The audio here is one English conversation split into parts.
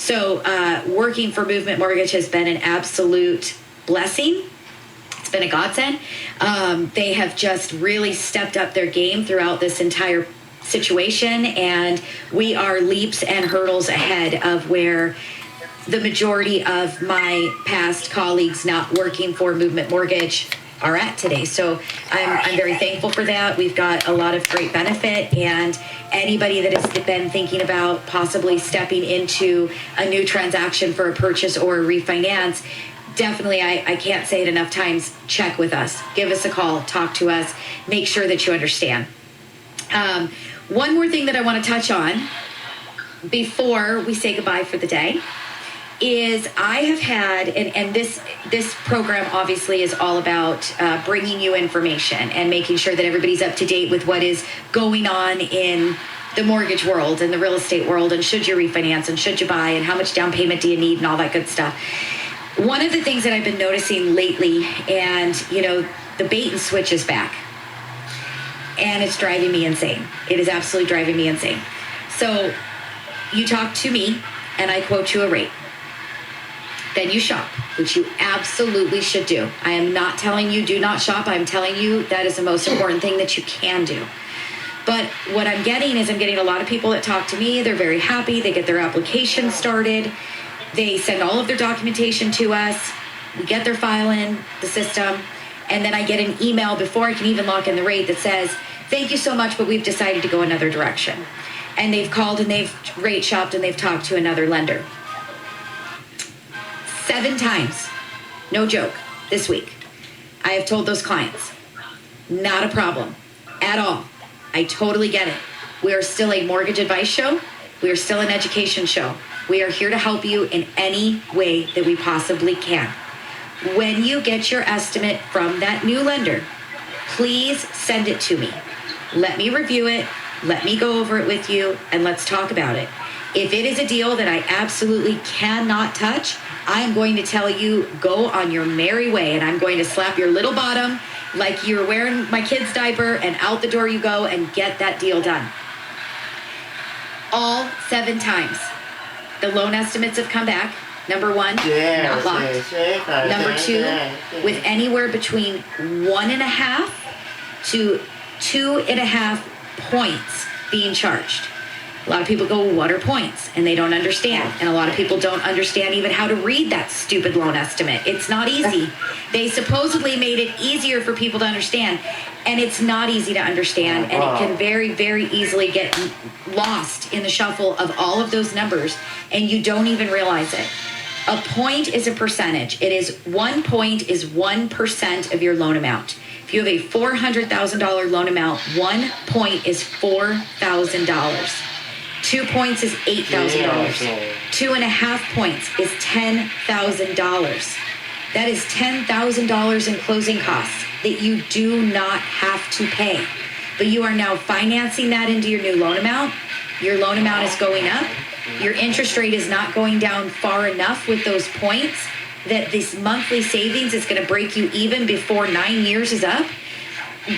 So working for Movement Mortgage has been an absolute blessing. It's been a godsend. They have just really stepped up their game throughout this entire situation, and we are leaps and hurdles ahead of where the majority of my past colleagues not working for Movement Mortgage are at today. So I'm very thankful for that. We've got a lot of great benefit, and anybody that has been thinking about possibly stepping into a new transaction for a purchase or a refinance, definitely, I can't say it enough times, check with us. Give us a call, talk to us, make sure that you understand. One more thing that I want to touch on before we say goodbye for the day is I have had, and this program obviously is all about bringing you information and making sure that everybody's up to date with what is going on in the mortgage world and the real estate world, and should you refinance and should you buy and how much down payment do you need and all that good stuff. One of the things that I've been noticing lately, and the bait and switch is back, and it's driving me insane. It is absolutely driving me insane. So you talk to me and I quote you a rate. Then you shop, which you absolutely should do. I am not telling you do not shop. I'm telling you that is the most important thing that you can do. But what I'm getting is I'm getting a lot of people that talk to me. They're very happy. They get their application started. They send all of their documentation to us. We get their file in the system. And then I get an email before I can even lock in the rate that says, thank you so much, but we've decided to go another direction. And they've called and they've rate shopped and they've talked to another lender. 7 times, no joke, this week. I have told those clients, not a problem at all. I totally get it. We are still a mortgage advice show. We are still an education show. We are here to help you in any way that we possibly can. When you get your estimate from that new lender, please send it to me. Let me review it. Let me go over it with you, and let's talk about it. If it is a deal that I absolutely cannot touch, I am going to tell you, go on your merry way, and I'm going to slap your little bottom like you're wearing my kid's diaper, and out the door you go and get that deal done. All 7 times. The loan estimates have come back. Number 1, not locked. Number 2, with anywhere between 1.5 to 2.5 points being charged. A lot of people go, what are points? And they don't understand. And a lot of people don't understand even how to read that stupid loan estimate. It's not easy. They supposedly made it easier for people to understand, and it's not easy to understand, and it can very, very easily get lost in the shuffle of all of those numbers, and you don't even realize it. A point is a percentage. It is 1 point is 1% of your loan amount. If you have a $400,000 loan amount, 1 point is $4,000. 2 points is $8,000. 2.5 points is $10,000. That is $10,000 in closing costs that you do not have to pay. But you are now financing that into your new loan amount. Your loan amount is going up. Your interest rate is not going down far enough with those points that this monthly savings is going to break you even before 9 years is up.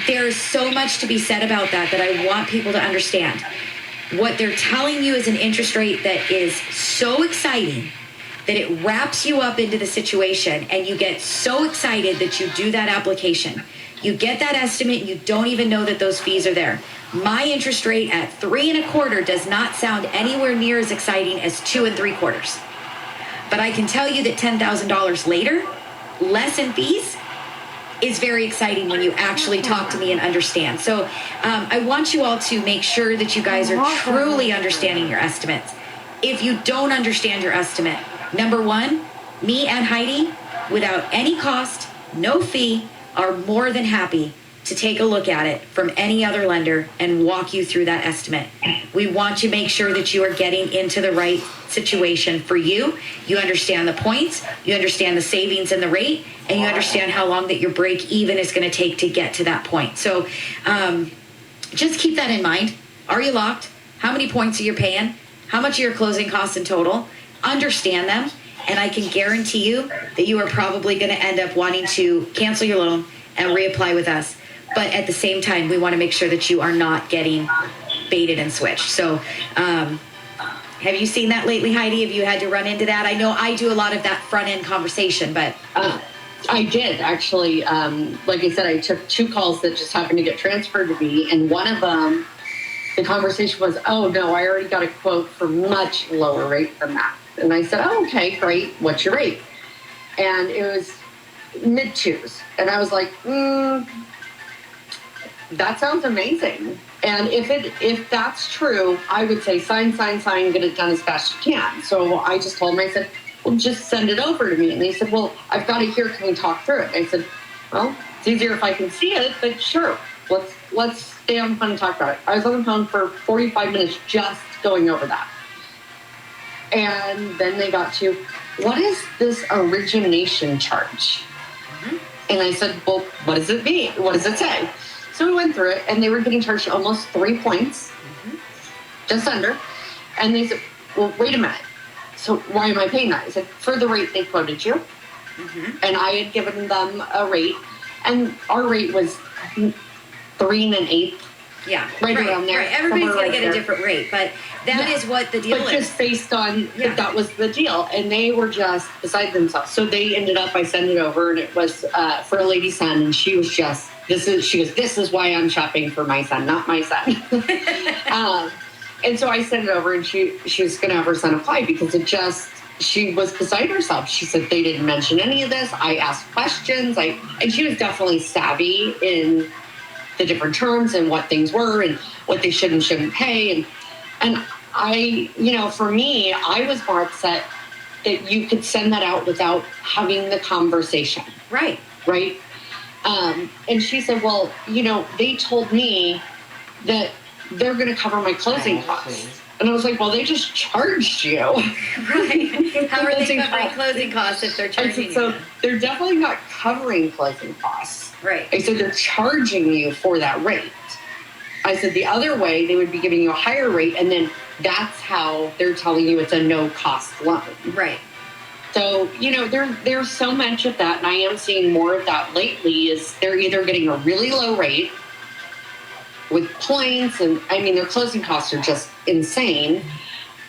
There is so much to be said about that I want people to understand. What they're telling you is an interest rate that is so exciting that it wraps you up into the situation, and you get so excited that you do that application. You get that estimate, and you don't even know that those fees are there. My interest rate at 3.25% does not sound anywhere near as exciting as 2 3/4. But I can tell you that $10,000 later, less in fees, is very exciting when you actually talk to me and understand. So I want you all to make sure that you guys are truly understanding your estimates. If you don't understand your estimate, number 1, me and Heidi, without any cost, no fee, are more than happy to take a look at it from any other lender and walk you through that estimate. We want to make sure that you are getting into the right situation for you. You understand the points, you understand the savings and the rate, and you understand how long that your break even is going to take to get to that point. So just keep that in mind. Are you locked? How many points are you paying? How much are your closing costs in total? Understand them, and I can guarantee you that you are probably going to end up wanting to cancel your loan and reapply with us. But at the same time, we want to make sure that you are not getting baited and switched. So Have you seen that lately, Heidi? Have you had to run into that? I know I do a lot of that front-end conversation, but... I did, actually. Like I said, I took 2 calls that just happened to get transferred to me, and one of them, the conversation was, oh, no, I already got a quote for much lower rate than that. And I said, oh, okay, great. What's your rate? And it was mid-2s. And I was like, that sounds amazing. And if that's true, I would say sign, get it done as fast as you can. So I just told them, I said, well, just send it over to me. And they said, well, I've got it here. Can we talk through it? And I said, well, it's easier if I can see it, but sure, let's stay on the phone and talk about it. I was on the phone for 45 minutes just going over that. And then they got to, what is this origination charge? Mm-hmm. And I said, well, what does it mean? What does it say? So we went through it, and they were getting charged almost 3 points, just under. And they said, well, wait a minute. So why am I paying that? I said, for the rate they quoted you. Mm-hmm. And I had given them a rate, and our rate was 3 1/8. Yeah, right around there. Right. Everybody's going to get a different rate, but that is what the deal is. But just based on that was the deal, and they were just beside themselves. So they ended up, I sent it over, and it was for a lady's son, and she was just, she goes, this is why I'm shopping for my son, not my son. And so I sent it over, and she was going to have her son apply because she was beside herself. She said they didn't mention any of this. I asked questions, and she was definitely savvy in the different terms and what things were and what they should and shouldn't pay. And I, for me, I was more upset that you could send that out without having the conversation. Right. Right. And she said, well, they told me that they're going to cover my closing costs. And I was like, well, they just charged you. Right. How are they covering closing costs if they're charging you? So they're definitely not covering closing costs. Right. I said, they're charging you for that rate. I said, the other way, they would be giving you a higher rate, and then that's how they're telling you it's a no-cost loan. Right. So, there's so much of that, and I am seeing more of that lately, is they're either getting a really low rate with points, and their closing costs are just insane,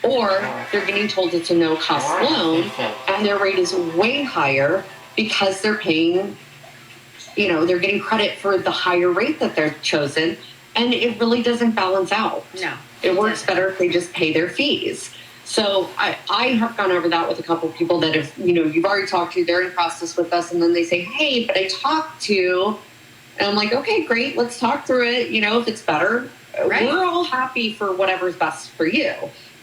or they're getting told it's a no-cost loan, and their rate is way higher because they're paying, they're getting credit for the higher rate that they're chosen, and it really doesn't balance out. No. It works better if they just pay their fees. So I have gone over that with a couple of people that have, you've already talked to, they're in process with us, and then they say, hey, but I talked to... And I'm like, okay, great. Let's talk through it. If it's better, right. We're all happy for whatever's best for you.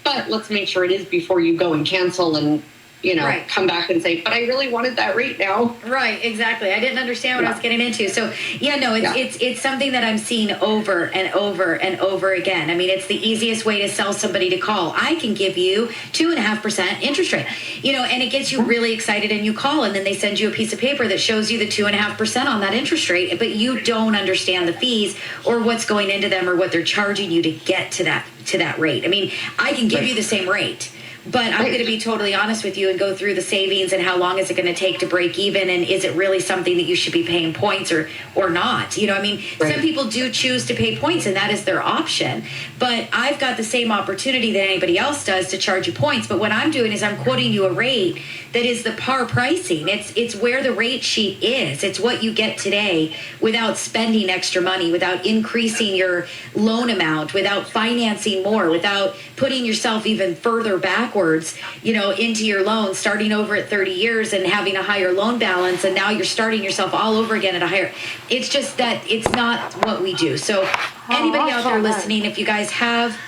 But let's make sure it is before you go and cancel and, right. Come back and say, but I really wanted that rate now. Right, exactly. I didn't understand what I was getting into. So, it's something that I'm seeing over and over and over again. It's the easiest way to sell somebody to call. I can give you 2.5% interest rate, and it gets you really excited, and you call, and then they send you a piece of paper that shows you the 2.5% on that interest rate, but you don't understand the fees or what's going into them or what they're charging you to get to that rate. I can give you the same rate, but I'm going to be totally honest with you and go through the savings and how long is it going to take to break even, and is it really something that you should be paying points or not? Some people do choose to pay points, and that is their option. But I've got the same opportunity that anybody else does to charge you points. But what I'm doing is I'm quoting you a rate that is the par pricing. It's where the rate sheet is. It's what you get today without spending extra money, without increasing your loan amount, without financing more, without putting yourself even further backwards, into your loan, starting over at 30 years and having a higher loan balance. And now you're starting yourself all over again at a higher. It's just that it's not what we do. So anybody out there listening, if you guys have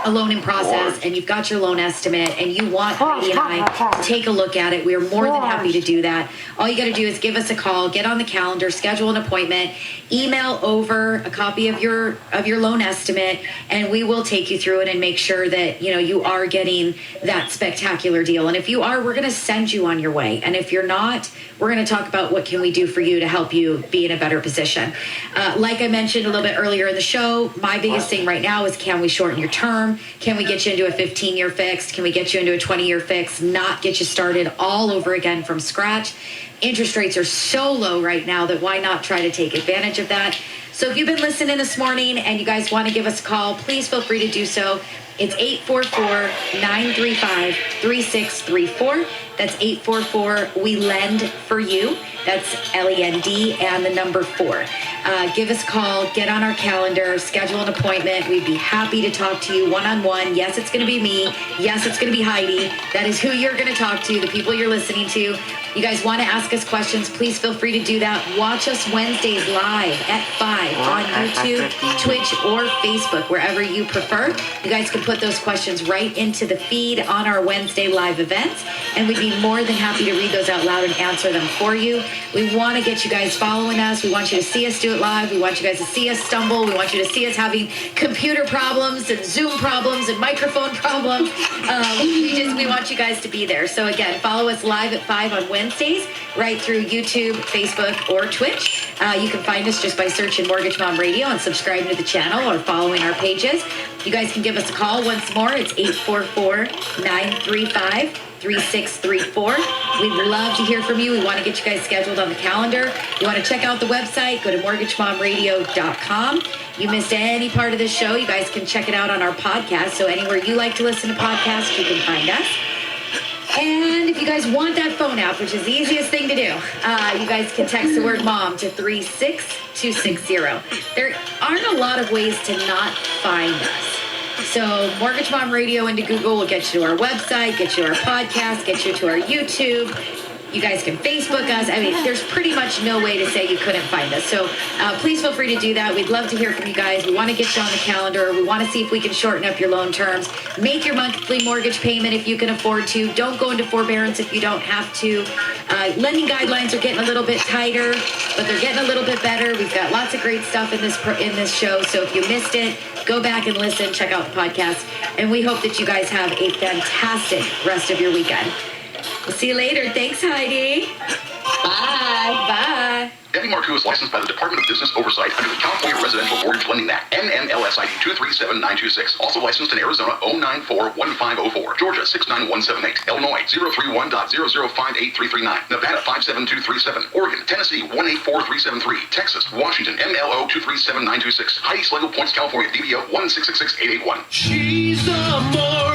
a loan in process and you've got your loan estimate and you want Heidi and I to take a look at it, we are more than happy to do that. All you got to do is give us a call, get on the calendar, schedule an appointment, email over a copy of your loan estimate, and we will take you through it and make sure that you are getting that spectacular deal. And if you are, we're going to send you on your way. And if you're not, we're going to talk about what can we do for you to help you be in a better position. Like I mentioned a little bit earlier in the show, my biggest thing right now is, can we shorten your term? Can we get you into a 15-year fixed? Can we get you into a 20-year fixed? Not get you started all over again from scratch. Interest rates are so low right now that why not try to take advantage of that? So if you've been listening this morning and you guys want to give us a call, please feel free to do so. It's 844-935-3634. That's 844-WE-LEND-FOR-YOU. That's LEND and the number 4. Give us a call, get on our calendar, schedule an appointment. We'd be happy to talk to you one-on-one. Yes, it's going to be me. Yes, it's going to be Heidi. That is who you're going to talk to, the people you're listening to. You guys want to ask us questions, please feel free to do that. Watch us Wednesdays live at 5 on YouTube, Twitch, or Facebook, wherever you prefer. You guys can put those questions right into the feed on our Wednesday live events, and we'd be more than happy to read those out loud and answer them for you. We want to get you guys following us. We want you to see us do it live. We want you guys to see us stumble. We want you to see us having computer problems and Zoom problems and microphone problems. We want you guys to be there. So again, follow us live at 5 on Wednesdays, right through YouTube, Facebook, or Twitch. You can find us just by searching Mortgage Mom Radio and subscribing to the channel or following our pages. You guys can give us a call once more. It's 844-935-3634. We'd love to hear from you. We want to get you guys scheduled on the calendar. You want to check out the website, go to mortgagemomradio.com. You missed any part of this show, you guys can check it out on our podcast. So anywhere you like to listen to podcasts, you can find us. And if you guys want that phone app, which is the easiest thing to do, you guys can text the word MOM to 36260. There aren't a lot of ways to not find us. So Mortgage Mom Radio into Google will get you to our website, get you to our podcast, get you to our YouTube. You guys can Facebook us. I mean, there's pretty much no way to say you couldn't find us. So please feel free to do that. We'd love to hear from you guys. We want to get you on the calendar. We want to see if we can shorten up your loan terms. Make your monthly mortgage payment if you can afford to. Don't go into forbearance if you don't have to. Lending guidelines are getting a little bit tighter, but they're getting a little bit better. We've got lots of great stuff in this show. So if you missed it, go back and listen. Check out the podcast. And we hope that you guys have a fantastic rest of your weekend. We'll see you later. Thanks, Heidi. Bye. Bye. Debbie Marcoux is licensed by the Department of Business Oversight under the California Residential Mortgage Lending Act, NMLS ID 237926. Also licensed in Arizona 0941504, Georgia 69178, Illinois 031.0058339, Nevada 57237, Oregon, Tennessee 184373, Texas, Washington MLO 237926, Heidi Slagle Points, California DBO 1666881. She's the more